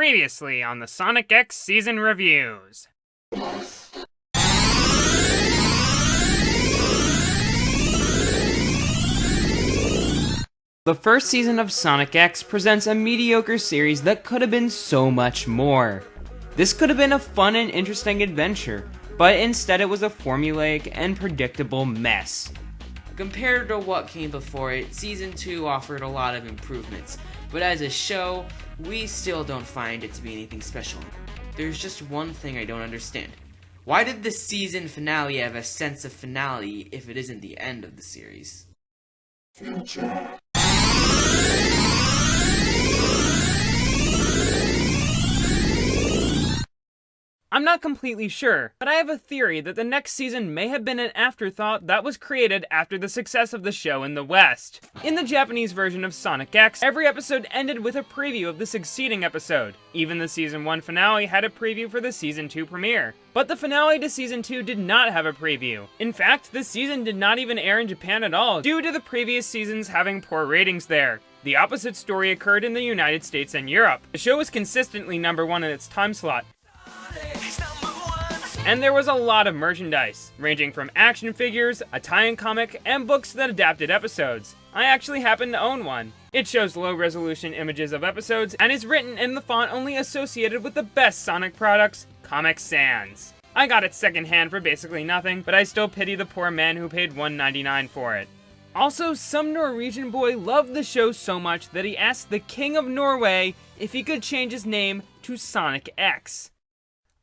Previously on the Sonic X Season Reviews. The first season of Sonic X presents a mediocre series that could have been so much more. This could have been a fun and interesting adventure, but instead it was a formulaic and predictable mess. Compared to what came before it, Season 2 offered a lot of improvements, but as a show, we still don't find it to be anything special. There's just one thing I don't understand. Why did the season finale have a sense of finality if it isn't the end of the series? I'm not completely sure, but I have a theory that the next season may have been an afterthought that was created after the success of the show in the West. In the Japanese version of Sonic X, every episode ended with a preview of the succeeding episode. Even the Season 1 finale had a preview for the Season 2 premiere. But the finale to Season 2 did not have a preview. In fact, this season did not even air in Japan at all, due to the previous seasons having poor ratings there. The opposite story occurred in the United States and Europe. The show was consistently #1 in its time slot. And there was a lot of merchandise, ranging from action figures, a tie-in comic, and books that adapted episodes. I actually happen to own one. It shows low-resolution images of episodes, and is written in the font only associated with the best Sonic products, Comic Sans. I got it secondhand for basically nothing, but I still pity the poor man who paid $1.99 for it. Also, some Norwegian boy loved the show so much that he asked the King of Norway if he could change his name to Sonic X.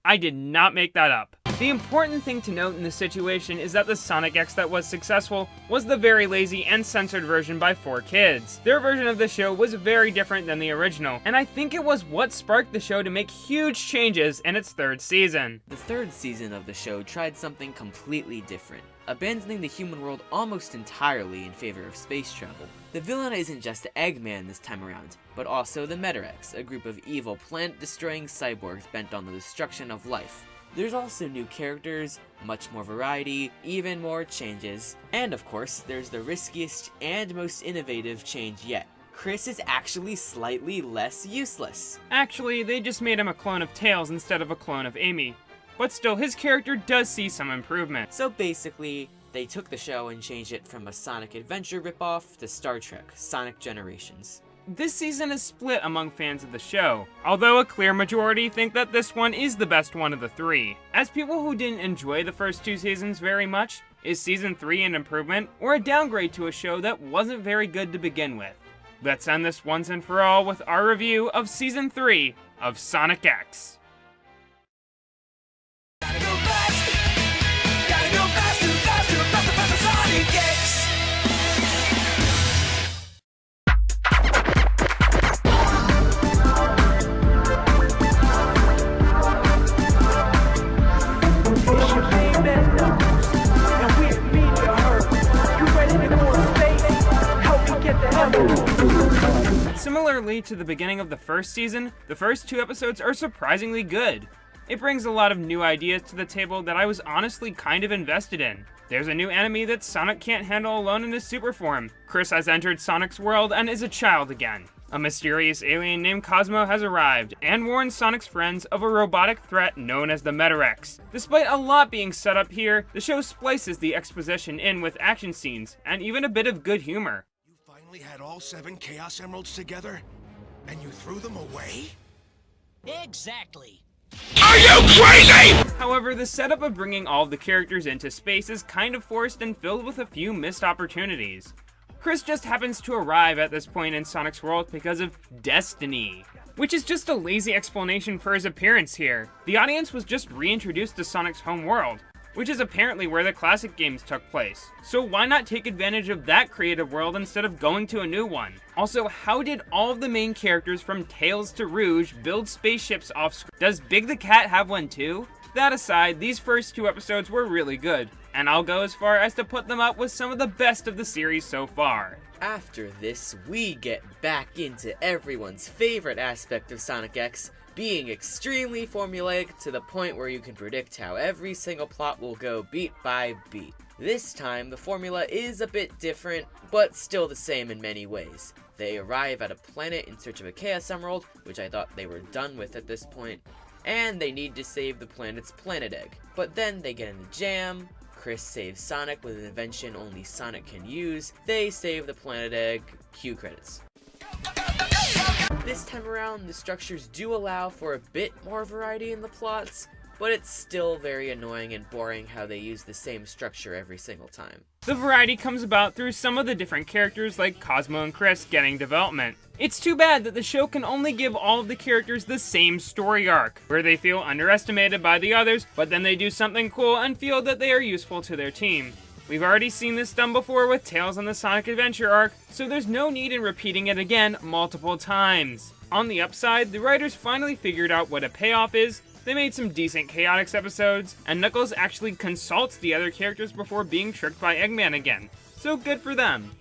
I did not make that up. The important thing to note in this situation is that the Sonic X that was successful was the very lazy and censored version by 4Kids. Their version of the show was very different than the original, and I think it was what sparked the show to make huge changes in its third season. The third season of the show tried something completely different, abandoning the human world almost entirely in favor of space travel. The villain isn't just Eggman this time around, but also the Metarex, a group of evil planet-destroying cyborgs bent on the destruction of life. There's also new characters, much more variety, even more changes, and of course, there's the riskiest and most innovative change yet. Chris is actually slightly less useless. Actually, they just made him a clone of Tails instead of a clone of Amy. But still, his character does see some improvement. So basically, they took the show and changed it from a Sonic Adventure ripoff to Star Trek, Sonic Generations. This season is split among fans of the show, although a clear majority think that this one is the best one of the three. As people who didn't enjoy the first two seasons very much, is Season 3 an improvement or a downgrade to a show that wasn't very good to begin with? Let's end this once and for all with our review of Season 3 of Sonic X. Similarly to the beginning of the first season, the first two episodes are surprisingly good. It brings a lot of new ideas to the table that I was honestly kind of invested in. There's a new enemy that Sonic can't handle alone in his super form. Chris has entered Sonic's world and is a child again. A mysterious alien named Cosmo has arrived and warns Sonic's friends of a robotic threat known as the Metarex. Despite a lot being set up here, the show splices the exposition in with action scenes and even a bit of good humor. Finally had all 7 Chaos Emeralds together, and you threw them away? Exactly. Are you crazy?! However, the setup of bringing all of the characters into space is kind of forced and filled with a few missed opportunities. Chris just happens to arrive at this point in Sonic's world because of destiny, which is just a lazy explanation for his appearance here. The audience was just reintroduced to Sonic's home world, which is apparently where the classic games took place. So why not take advantage of that creative world instead of going to a new one? Also, how did all of the main characters from Tails to Rouge build spaceships off screen? Does Big the Cat have one too? That aside, these first two episodes were really good, and I'll go as far as to put them up with some of the best of the series so far. After this, we get back into everyone's favorite aspect of Sonic X, being extremely formulaic to the point where you can predict how every single plot will go beat by beat. This time, the formula is a bit different, but still the same in many ways. They arrive at a planet in search of a Chaos Emerald, which I thought they were done with at this point, and they need to save the planet's planet egg. But then they get in a jam, Chris saves Sonic with an invention only Sonic can use, they save the planet egg, cue credits. This time around, the structures do allow for a bit more variety in the plots, but it's still very annoying and boring how they use the same structure every single time. The variety comes about through some of the different characters like Cosmo and Chris getting development. It's too bad that the show can only give all of the characters the same story arc, where they feel underestimated by the others, but then they do something cool and feel that they are useful to their team. We've already seen this done before with Tails on the Sonic Adventure arc, so there's no need in repeating it again multiple times. On the upside, the writers finally figured out what a payoff is. They made some decent Chaotix episodes, and Knuckles actually consults the other characters before being tricked by Eggman again, so good for them.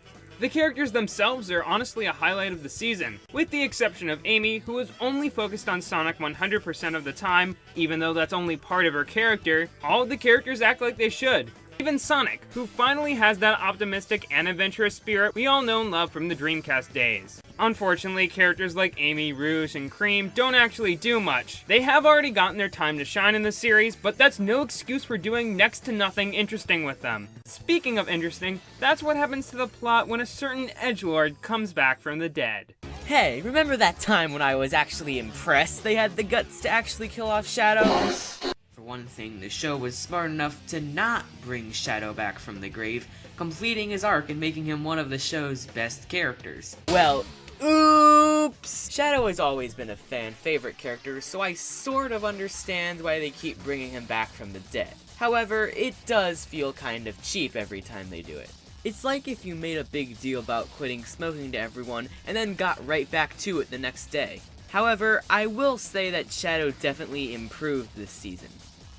The characters themselves are honestly a highlight of the season, with the exception of Amy, who is only focused on Sonic 100% of the time. Even though that's only part of her character, all of the characters act like they should. Even Sonic, who finally has that optimistic and adventurous spirit we all know and love from the Dreamcast days. Unfortunately, characters like Amy, Rouge, and Cream don't actually do much. They have already gotten their time to shine in the series, but that's no excuse for doing next to nothing interesting with them. Speaking of interesting, that's what happens to the plot when a certain edgelord comes back from the dead. Hey, remember that time when I was actually impressed they had the guts to actually kill off Shadow? For one thing, the show was smart enough to not bring Shadow back from the grave, completing his arc and making him one of the show's best characters. Well, oops! Shadow has always been a fan favorite character, so I sort of understand why they keep bringing him back from the dead. However, it does feel kind of cheap every time they do it. It's like if you made a big deal about quitting smoking to everyone and then got right back to it the next day. However, I will say that Shadow definitely improved this season.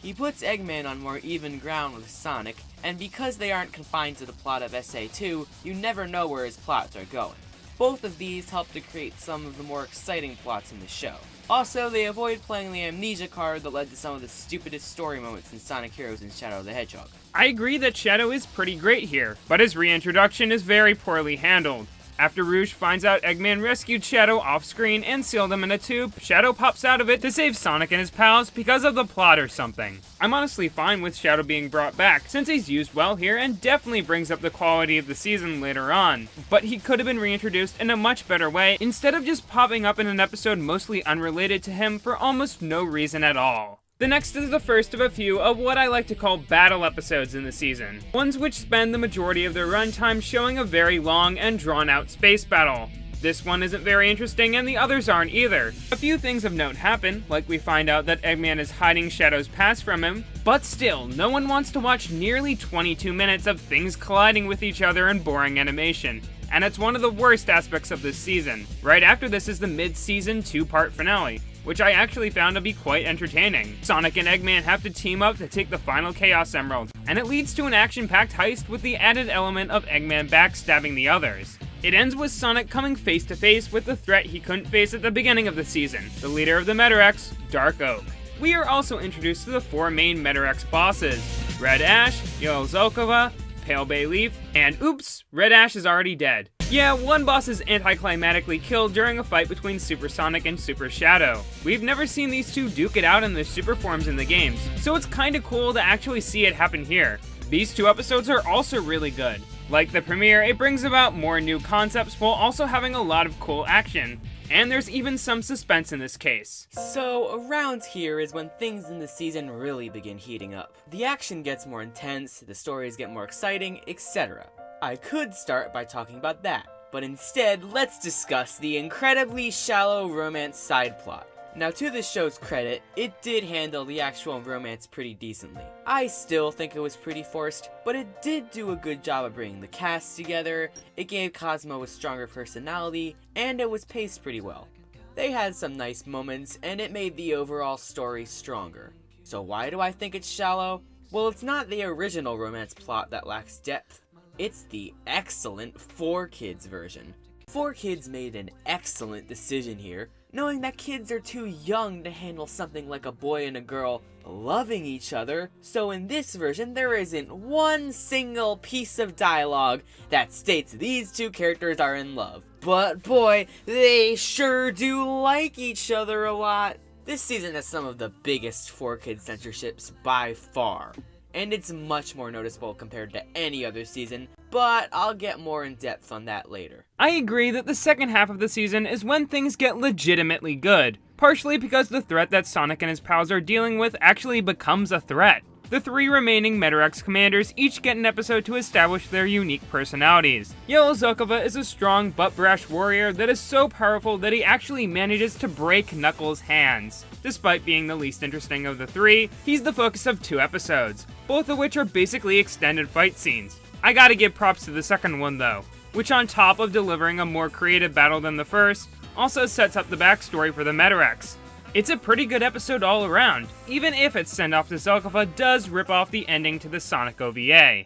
He puts Eggman on more even ground with Sonic, and because they aren't confined to the plot of SA2, you never know where his plots are going. Both of these help to create some of the more exciting plots in the show. Also, they avoid playing the amnesia card that led to some of the stupidest story moments in Sonic Heroes and Shadow the Hedgehog. I agree that Shadow is pretty great here, but his reintroduction is very poorly handled. After Rouge finds out Eggman rescued Shadow off-screen and sealed him in a tube, Shadow pops out of it to save Sonic and his pals because of the plot or something. I'm honestly fine with Shadow being brought back, since he's used well here and definitely brings up the quality of the season later on. But he could have been reintroduced in a much better way, instead of just popping up in an episode mostly unrelated to him for almost no reason at all. The next is the first of a few of what I like to call battle episodes in the season, ones which spend the majority of their runtime showing a very long and drawn-out space battle. This one isn't very interesting and the others aren't either. A few things of note happen, like we find out that Eggman is hiding Shadow's past from him, but still, no one wants to watch nearly 22 minutes of things colliding with each other in boring animation. And it's one of the worst aspects of this season. Right after this is the mid-season 2-part finale, which I actually found to be quite entertaining. Sonic and Eggman have to team up to take the final Chaos Emerald, and it leads to an action-packed heist with the added element of Eggman backstabbing the others. It ends with Sonic coming face to face with the threat he couldn't face at the beginning of the season, the leader of the Metarex, Dark Oak. We are also introduced to the 4 main Metarex bosses: Red Ash, Yellow Zolkova, Pale Bay Leaf, and oops, Red Ash is already dead. Yeah, one boss is anticlimactically killed during a fight between Super Sonic and Super Shadow. We've never seen these two duke it out in their super forms in the games, so it's kinda cool to actually see it happen here. These 2 episodes are also really good. Like the premiere, it brings about more new concepts while also having a lot of cool action. And there's even some suspense in this case. So around here is when things in the season really begin heating up. The action gets more intense, the stories get more exciting, etc. I could start by talking about that, but instead, let's discuss the incredibly shallow romance side plot. Now, to this show's credit, it did handle the actual romance pretty decently. I still think it was pretty forced, but it did do a good job of bringing the cast together, it gave Cosmo a stronger personality, and it was paced pretty well. They had some nice moments, and it made the overall story stronger. So why do I think it's shallow? Well, it's not the original romance plot that lacks depth. It's the excellent 4Kids version. 4Kids made an excellent decision here. knowing that kids are too young to handle something like a boy and a girl loving each other, so in this version there isn't one single piece of dialogue that states these two characters are in love. But boy, they sure do like each other a lot. This season has some of the biggest 4Kids censorships by far, and it's much more noticeable compared to any other season, but I'll get more in depth on that later. I agree that the second half of the season is when things get legitimately good, partially because the threat that Sonic and his pals are dealing with actually becomes a threat. The 3 remaining Metarex commanders each get an episode to establish their unique personalities. Yellow Zelkova is a strong but brash warrior that is so powerful that he actually manages to break Knuckles' hands. Despite being the least interesting of the 3, he's the focus of 2 episodes, both of which are basically extended fight scenes. I gotta give props to the second one though, which on top of delivering a more creative battle than the first, also sets up the backstory for the Metarex. It's a pretty good episode all around, even if its send-off to Zelkova does rip off the ending to the Sonic OVA.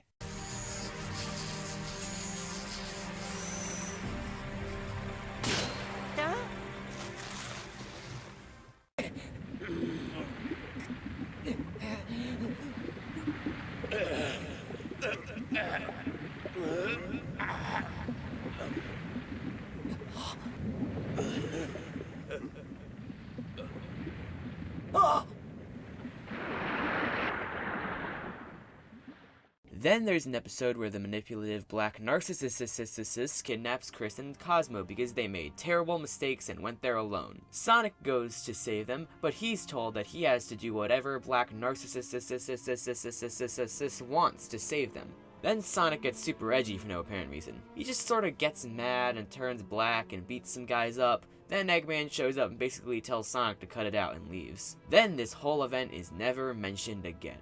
Then there's an episode where the manipulative black narcissist kidnaps Chris and Cosmo because they made terrible mistakes and went there alone. Sonic goes to save them, but he's told that he has to do whatever black narcissist wants to save them. Then Sonic gets super edgy for no apparent reason. He just sorta gets mad and turns black and beats some guys up. Then Eggman shows up and basically tells Sonic to cut it out and leaves. Then this whole event is never mentioned again.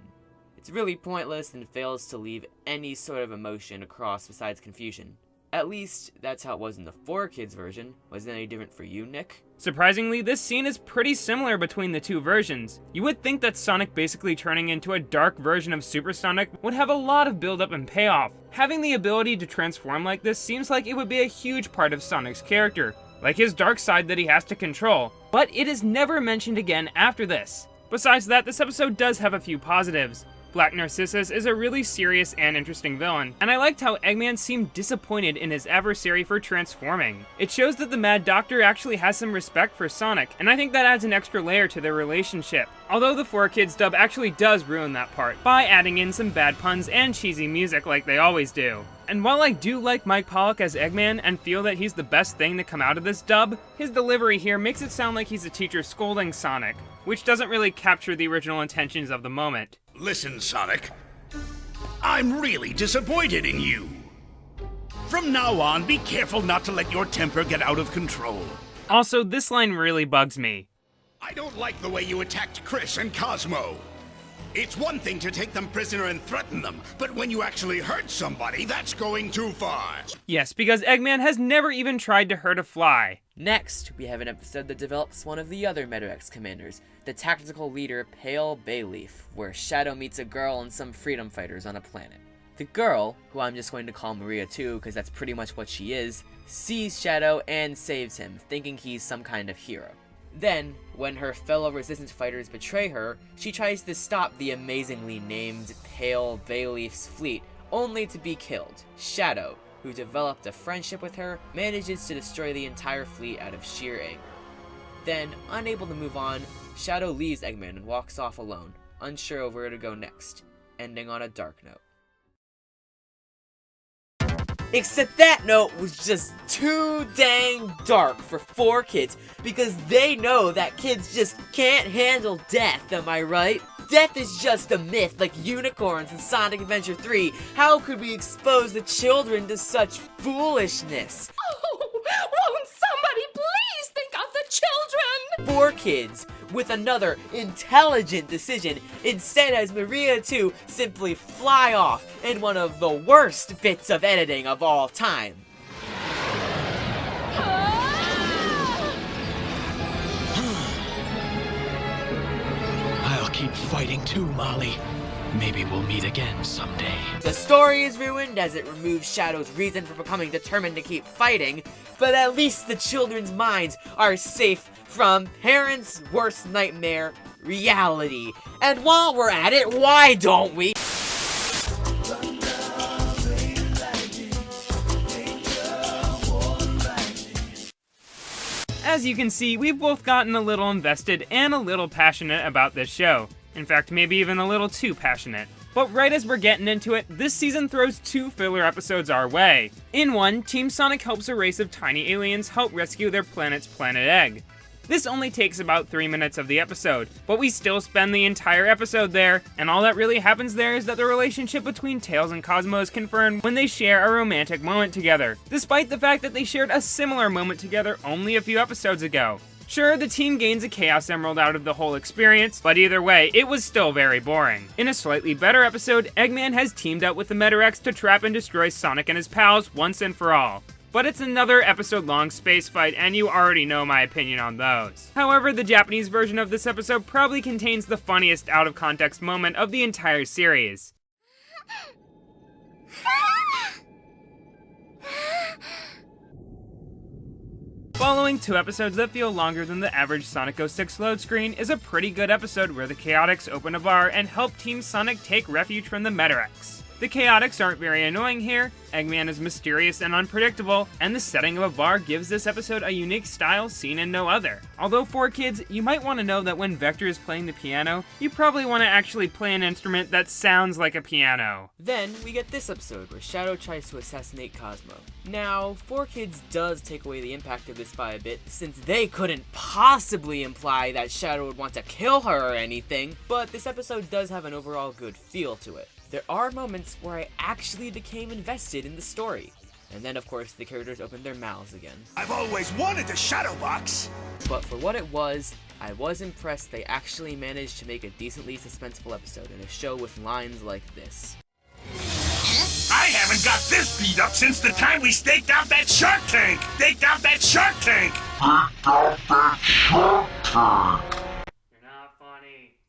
It's really pointless and fails to leave any sort of emotion across besides confusion. At least, that's how it was in the 4Kids version. Was it any different for you, Nick? Surprisingly, this scene is pretty similar between the 2 versions. You would think that Sonic basically turning into a dark version of Super Sonic would have a lot of build-up and payoff. Having the ability to transform like this seems like it would be a huge part of Sonic's character, like his dark side that he has to control, but it is never mentioned again after this. Besides that, this episode does have a few positives. Black Narcissus is a really serious and interesting villain, and I liked how Eggman seemed disappointed in his adversary for transforming. It shows that the Mad Doctor actually has some respect for Sonic, and I think that adds an extra layer to their relationship. Although the 4Kids dub actually does ruin that part, by adding in some bad puns and cheesy music like they always do. And while I do like Mike Pollock as Eggman and feel that he's the best thing to come out of this dub, his delivery here makes it sound like he's a teacher scolding Sonic, which doesn't really capture the original intentions of the moment. Listen, Sonic. I'm really disappointed in you. From now on, be careful not to let your temper get out of control. Also, this line really bugs me. I don't like the way you attacked Chris and Cosmo. It's one thing to take them prisoner and threaten them, but when you actually hurt somebody, that's going too far. Yes, because Eggman has never even tried to hurt a fly. Next, we have an episode that develops one of the other Metarex commanders, the tactical leader Pale Bayleaf, where Shadow meets a girl and some freedom fighters on a planet. The girl, who I'm just going to call Maria too, because that's pretty much what she is, sees Shadow and saves him, thinking he's some kind of hero. Then, when her fellow resistance fighters betray her, she tries to stop the amazingly named Pale Bayleaf's fleet, only to be killed. Shadow, who developed a friendship with her, manages to destroy the entire fleet out of sheer anger. Then, unable to move on, Shadow leaves Eggman and walks off alone, unsure of where to go next, ending on a dark note. Except that note was just too dang dark for 4Kids, because they know that kids just can't handle death, am I right? Death is just a myth like unicorns in Sonic Adventure 3. How could we expose the children to such foolishness? Oh, won't somebody please think of the children? 4Kids, with another intelligent decision, instead has Maria 2 simply fly off in one of the worst bits of editing of all time. I'll keep fighting too, Molly. Maybe we'll meet again someday. The story is ruined as it removes Shadow's reason for becoming determined to keep fighting, but at least the children's minds are safe from parents' worst nightmare, reality. And while we're at it, why don't we? As you can see, we've both gotten a little invested and a little passionate about this show. In fact, maybe even a little too passionate. But right as we're getting into it, this season throws 2 filler episodes our way. In one, Team Sonic helps a race of tiny aliens help rescue their planet's planet egg. This only takes about 3 minutes of the episode, but we still spend the entire episode there, and all that really happens there is that the relationship between Tails and Cosmo is confirmed when they share a romantic moment together, despite the fact that they shared a similar moment together only a few episodes ago. Sure, the team gains a Chaos Emerald out of the whole experience, but either way, it was still very boring. In a slightly better episode, Eggman has teamed up with the Metarex to trap and destroy Sonic and his pals once and for all. But it's another episode-long space fight, and you already know my opinion on those. However, the Japanese version of this episode probably contains the funniest out-of-context moment of the entire series. Following 2 episodes that feel longer than the average Sonic 06 load screen is a pretty good episode where the Chaotix open a bar and help Team Sonic take refuge from the Metarex. The Chaotix aren't very annoying here, Eggman is mysterious and unpredictable, and the setting of a bar gives this episode a unique style seen in no other. Although for kids, you might want to know that when Vector is playing the piano, you probably want to actually play an instrument that sounds like a piano. Then we get this episode where Shadow tries to assassinate Cosmo. Now, 4Kids does take away the impact of this by a bit, since they couldn't possibly imply that Shadow would want to kill her or anything, but this episode does have an overall good feel to it. There are moments where I actually became invested in the story. And then, of course, the characters opened their mouths again. I've always wanted a shadow box! But for what it was, I was impressed they actually managed to make a decently suspenseful episode in a show with lines like this. I haven't got this beat up since the time we staked out that shark tank! Staked out that shark tank!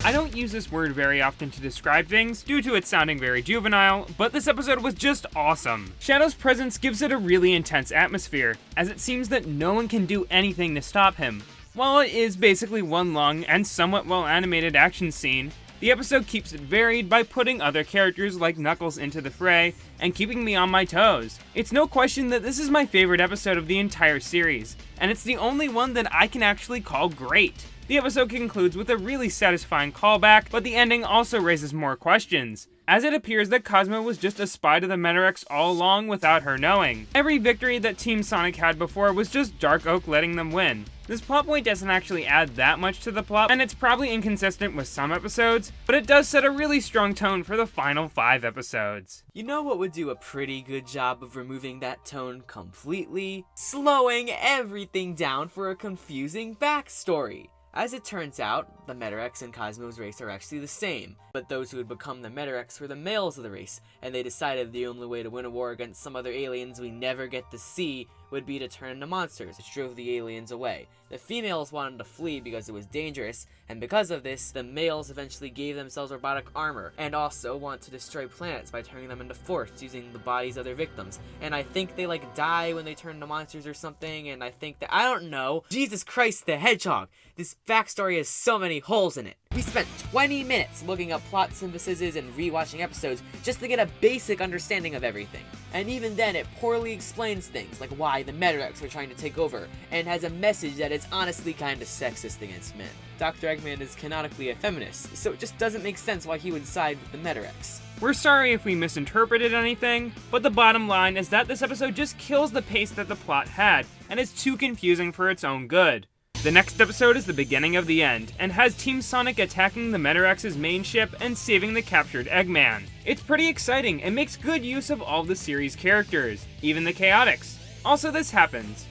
I don't use this word very often to describe things, due to it sounding very juvenile, but this episode was just awesome. Shadow's presence gives it a really intense atmosphere, as it seems that no one can do anything to stop him. While it is basically one long and somewhat well-animated action scene, the episode keeps it varied by putting other characters like Knuckles into the fray and keeping me on my toes. It's no question that this is my favorite episode of the entire series, and it's the only one that I can actually call great. The episode concludes with a really satisfying callback, but the ending also raises more questions, as it appears that Cosmo was just a spy to the Metarex all along without her knowing. Every victory that Team Sonic had before was just Dark Oak letting them win. This plot point doesn't actually add that much to the plot, and it's probably inconsistent with some episodes, but it does set a really strong tone for the final 5 episodes. You know what would do a pretty good job of removing that tone completely? Slowing everything down for a confusing backstory. As it turns out, the Metarex and Cosmo's race are actually the same, but those who had become the Metarex were the males of the race, and they decided the only way to win a war against some other aliens we never get to see would be to turn into monsters, which drove the aliens away. The females wanted to flee because it was dangerous, and because of this, the males eventually gave themselves robotic armor, and also want to destroy planets by turning them into force using the bodies of their victims. And I think they die when they turn into monsters or something, and I think that, I don't know. Jesus Christ, the Hedgehog! This backstory has so many holes in it. We spent 20 minutes looking up plot syntheses and rewatching episodes just to get a basic understanding of everything. And even then, it poorly explains things, like why the Metarex are trying to take over, and has a message that is honestly kinda sexist against men. Dr. Eggman is canonically a feminist, so it just doesn't make sense why he would side with the Metarex. We're sorry if we misinterpreted anything, but the bottom line is that this episode just kills the pace that the plot had, and is too confusing for its own good. The next episode is the beginning of the end, and has Team Sonic attacking the Metarex's main ship and saving the captured Eggman. It's pretty exciting and makes good use of all the series' characters, even the Chaotix. Also, this happens.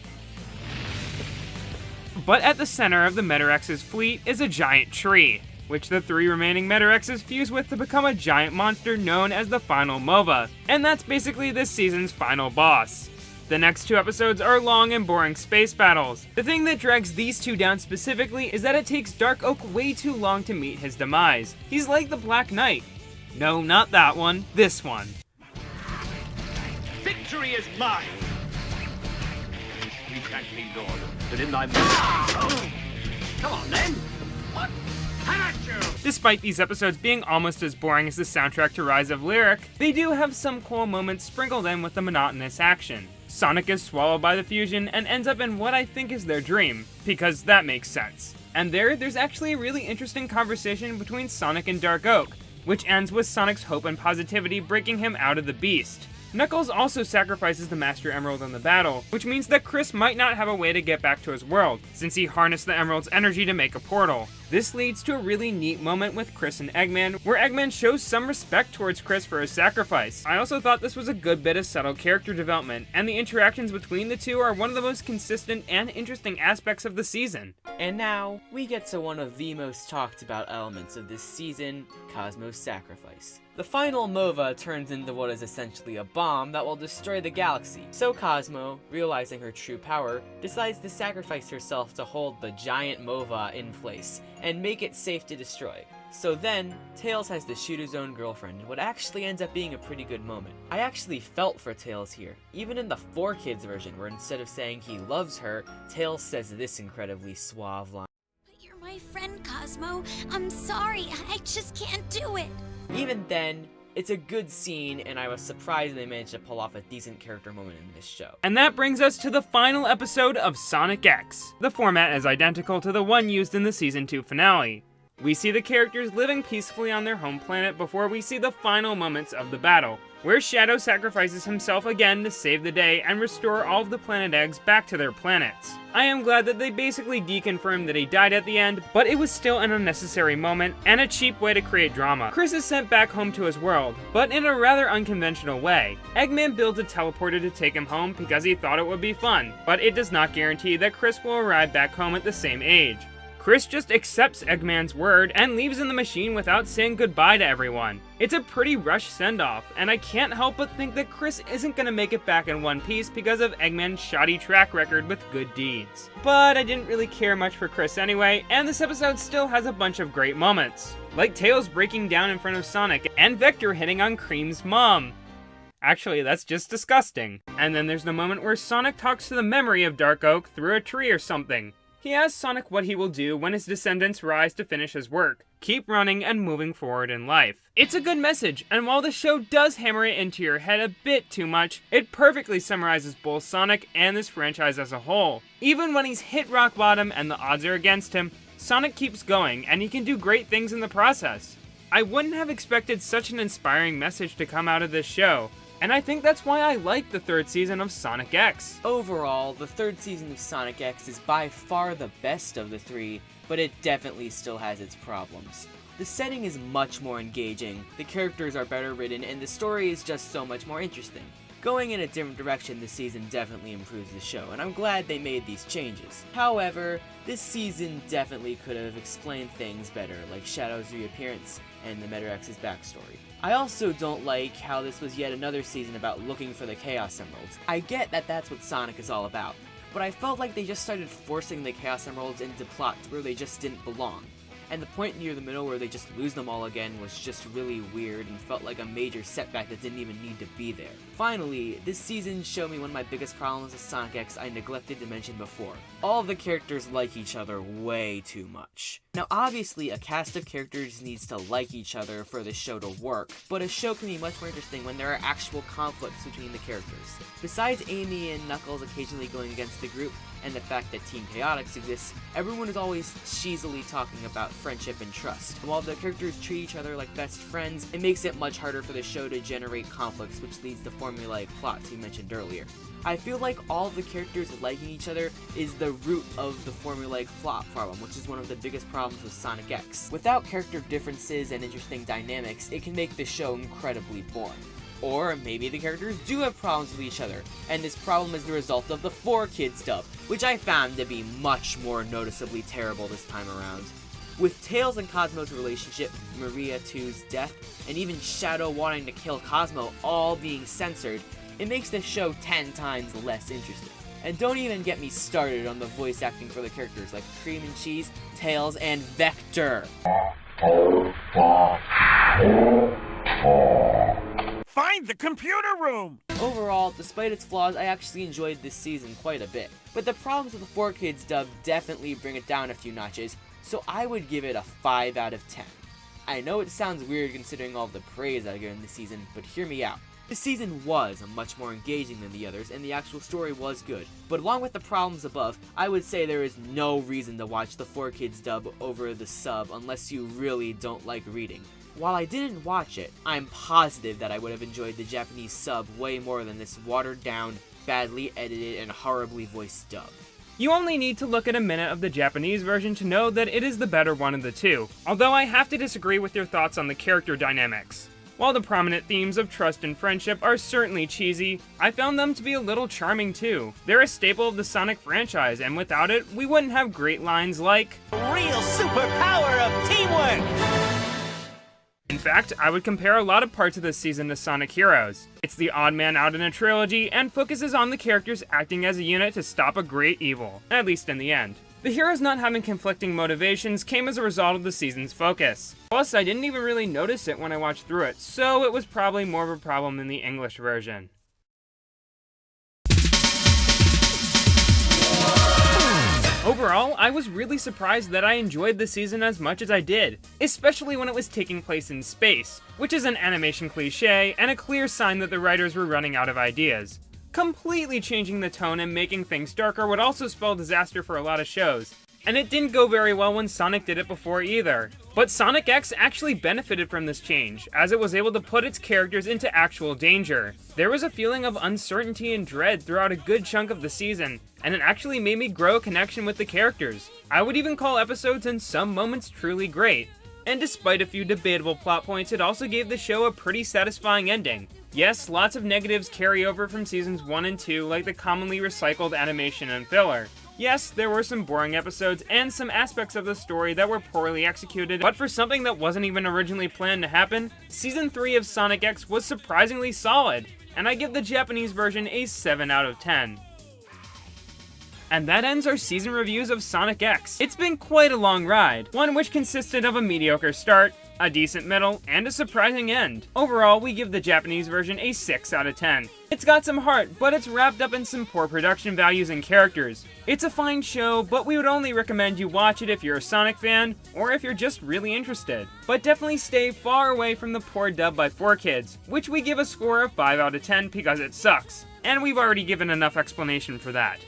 But at the center of the Metarex's fleet is a giant tree, which the 3 remaining Metarexes fuse with to become a giant monster known as the Final Mova, and that's basically this season's final boss. The next 2 episodes are long and boring space battles. The thing that drags these 2 down specifically is that it takes Dark Oak way too long to meet his demise. He's like the Black Knight. No, not that one, this one. Victory is mine! We thank thee, Lord, that in thy Come on, then. What? At you! Despite these episodes being almost as boring as the soundtrack to Rise of Lyric, they do have some cool moments sprinkled in with the monotonous action. Sonic is swallowed by the fusion and ends up in what I think is their dream, because that makes sense. And there's actually a really interesting conversation between Sonic and Dark Oak, which ends with Sonic's hope and positivity breaking him out of the beast. Knuckles also sacrifices the Master Emerald in the battle, which means that Chris might not have a way to get back to his world, since he harnessed the Emerald's energy to make a portal. This leads to a really neat moment with Chris and Eggman, where Eggman shows some respect towards Chris for his sacrifice. I also thought this was a good bit of subtle character development, and the interactions between the two are one of the most consistent and interesting aspects of the season. And now, we get to one of the most talked about elements of this season, Cosmo's sacrifice. The final MOVA turns into what is essentially a bomb that will destroy the galaxy. So Cosmo, realizing her true power, decides to sacrifice herself to hold the giant MOVA in place and make it safe to destroy. So then, Tails has to shoot his own girlfriend in what actually ends up being a pretty good moment. I actually felt for Tails here, even in the 4Kids version, where instead of saying he loves her, Tails says this incredibly suave line. But you're my friend, Cosmo. I'm sorry, I just can't do it. Even then, it's a good scene, and I was surprised they managed to pull off a decent character moment in this show. And that brings us to the final episode of Sonic X. The format is identical to the one used in the Season 2 finale. We see the characters living peacefully on their home planet before we see the final moments of the battle, where Shadow sacrifices himself again to save the day and restore all of the planet eggs back to their planets. I am glad that they basically deconfirmed that he died at the end, but it was still an unnecessary moment and a cheap way to create drama. Chris is sent back home to his world, but in a rather unconventional way. Eggman builds a teleporter to take him home because he thought it would be fun, but it does not guarantee that Chris will arrive back home at the same age. Chris just accepts Eggman's word and leaves in the machine without saying goodbye to everyone. It's a pretty rushed send-off, and I can't help but think that Chris isn't gonna make it back in one piece because of Eggman's shoddy track record with good deeds. But I didn't really care much for Chris anyway, and this episode still has a bunch of great moments. Like Tails breaking down in front of Sonic, and Vector hitting on Cream's mom. Actually, that's just disgusting. And then there's the moment where Sonic talks to the memory of Dark Oak through a tree or something. He asks Sonic what he will do when his descendants rise to finish his work. Keep running and moving forward in life. It's a good message, and while the show does hammer it into your head a bit too much, it perfectly summarizes both Sonic and this franchise as a whole. Even when he's hit rock bottom and the odds are against him, Sonic keeps going, and he can do great things in the process. I wouldn't have expected such an inspiring message to come out of this show, and I think that's why I like the third season of Sonic X. Overall, the third season of Sonic X is by far the best of the three, but it definitely still has its problems. The setting is much more engaging, the characters are better written, and the story is just so much more interesting. Going in a different direction this season definitely improves the show, and I'm glad they made these changes. However, this season definitely could have explained things better, like Shadow's reappearance and the Metarex's backstory. I also don't like how this was yet another season about looking for the Chaos Emeralds. I get that that's what Sonic is all about, but I felt like they just started forcing the Chaos Emeralds into plots where they just didn't belong. And the point near the middle where they just lose them all again was just really weird and felt like a major setback that didn't even need to be there. Finally, this season showed me one of my biggest problems with Sonic X I neglected to mention before. All of the characters like each other way too much. Now obviously a cast of characters needs to like each other for the show to work, but a show can be much more interesting when there are actual conflicts between the characters. Besides Amy and Knuckles occasionally going against the group, and the fact that Team Chaotix exists, everyone is always cheesily talking about friendship and trust. And while the characters treat each other like best friends, it makes it much harder for the show to generate conflicts, which leads to formulaic plots we mentioned earlier. I feel like all of the characters liking each other is the root of the formulaic plot problem, which is one of the biggest problems with Sonic X. Without character differences and interesting dynamics, it can make the show incredibly boring. Or maybe the characters do have problems with each other, and this problem is the result of the 4Kids dub, which I found to be much more noticeably terrible this time around. With Tails and Cosmo's relationship, Maria 2's death, and even Shadow wanting to kill Cosmo all being censored, it makes the show 10 times less interesting. And don't even get me started on the voice acting for the characters like Cream and Cheese, Tails, and Vector. Find the computer room! Overall, despite its flaws, I actually enjoyed this season quite a bit. But the problems with the 4Kids dub definitely bring it down a few notches, so I would give it a 5 out of 10. I know it sounds weird considering all the praise I've given this season, but hear me out. This season was much more engaging than the others, and the actual story was good. But along with the problems above, I would say there is no reason to watch the 4Kids dub over the sub unless you really don't like reading. While I didn't watch it, I'm positive that I would have enjoyed the Japanese sub way more than this watered down, badly edited, and horribly voiced dub. You only need to look at a minute of the Japanese version to know that it is the better one of the two, although I have to disagree with your thoughts on the character dynamics. While the prominent themes of trust and friendship are certainly cheesy, I found them to be a little charming too. They're a staple of the Sonic franchise, and without it, we wouldn't have great lines like, Real superpower of teamwork! In fact, I would compare a lot of parts of this season to Sonic Heroes. It's the odd man out in a trilogy, and focuses on the characters acting as a unit to stop a great evil, at least in the end. The heroes not having conflicting motivations came as a result of the season's focus. Plus, I didn't even really notice it when I watched through it, so it was probably more of a problem in the English version. Overall, I was really surprised that I enjoyed the season as much as I did, especially when it was taking place in space, which is an animation cliche and a clear sign that the writers were running out of ideas. Completely changing the tone and making things darker would also spell disaster for a lot of shows, and it didn't go very well when Sonic did it before either. But Sonic X actually benefited from this change, as it was able to put its characters into actual danger. There was a feeling of uncertainty and dread throughout a good chunk of the season, and it actually made me grow a connection with the characters. I would even call episodes in some moments truly great. And despite a few debatable plot points, it also gave the show a pretty satisfying ending. Yes, lots of negatives carry over from seasons 1 and 2, like the commonly recycled animation and filler. Yes, there were some boring episodes and some aspects of the story that were poorly executed, but for something that wasn't even originally planned to happen, Season 3 of Sonic X was surprisingly solid, and I give the Japanese version a 7 out of 10. And that ends our season reviews of Sonic X. It's been quite a long ride, one which consisted of a mediocre start, a decent middle, and a surprising end. Overall, we give the Japanese version a 6 out of 10. It's got some heart, but it's wrapped up in some poor production values and characters. It's a fine show, but we would only recommend you watch it if you're a Sonic fan, or if you're just really interested. But definitely stay far away from the poor dub by 4Kids, which we give a score of 5 out of 10 because it sucks. And we've already given enough explanation for that.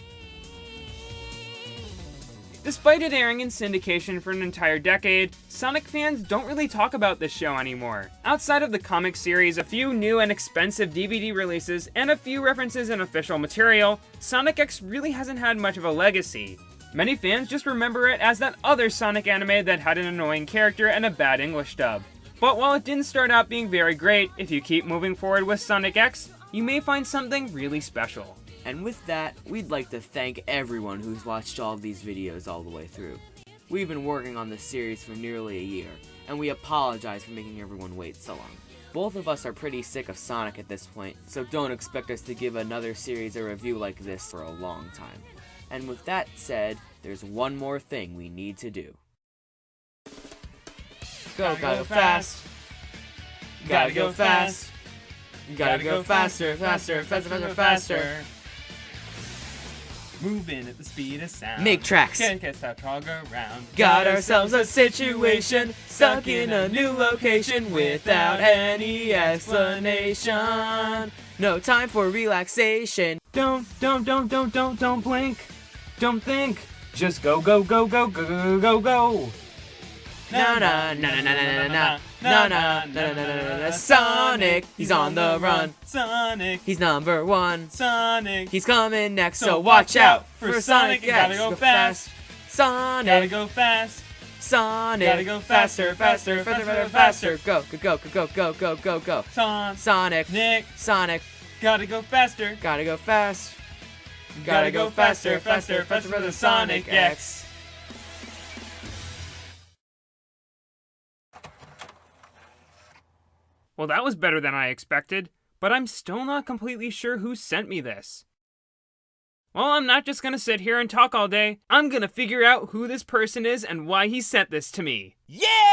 Despite it airing in syndication for an entire decade, Sonic fans don't really talk about this show anymore. Outside of the comic series, a few new and expensive DVD releases, and a few references in official material, Sonic X really hasn't had much of a legacy. Many fans just remember it as that other Sonic anime that had an annoying character and a bad English dub. But while it didn't start out being very great, if you keep moving forward with Sonic X, you may find something really special. And with that, we'd like to thank everyone who's watched all of these videos all the way through. We've been working on this series for nearly a year, and we apologize for making everyone wait so long. Both of us are pretty sick of Sonic at this point, so don't expect us to give another series a review like this for a long time. And with that said, there's one more thing we need to do. Gotta go fast! Gotta go fast! Gotta go faster, faster, faster, faster, faster! Moving at the speed of sound. Make tracks. Can't get that tog around. Got ourselves a situation, stuck in a new location without any explanation. No time for relaxation. Don't blink. Don't think. Just go, go, go, go, go, go, go, go. Na na na na na na na na na na na na. Sonic, he's on the run. Sonic, he's number one. Sonic, he's coming next, so watch out for Sonic. Gotta go fast. Sonic, gotta go fast. Sonic, gotta go faster, faster, faster, faster, faster. Go, go, go, go, go, go, go. Sonic, Nick, Sonic, gotta go faster. Gotta go fast. Gotta go faster, faster, faster for the Sonic X. Well, that was better than I expected, but I'm still not completely sure who sent me this. Well, I'm not just gonna sit here and talk all day. I'm gonna figure out who this person is and why he sent this to me. Yeah!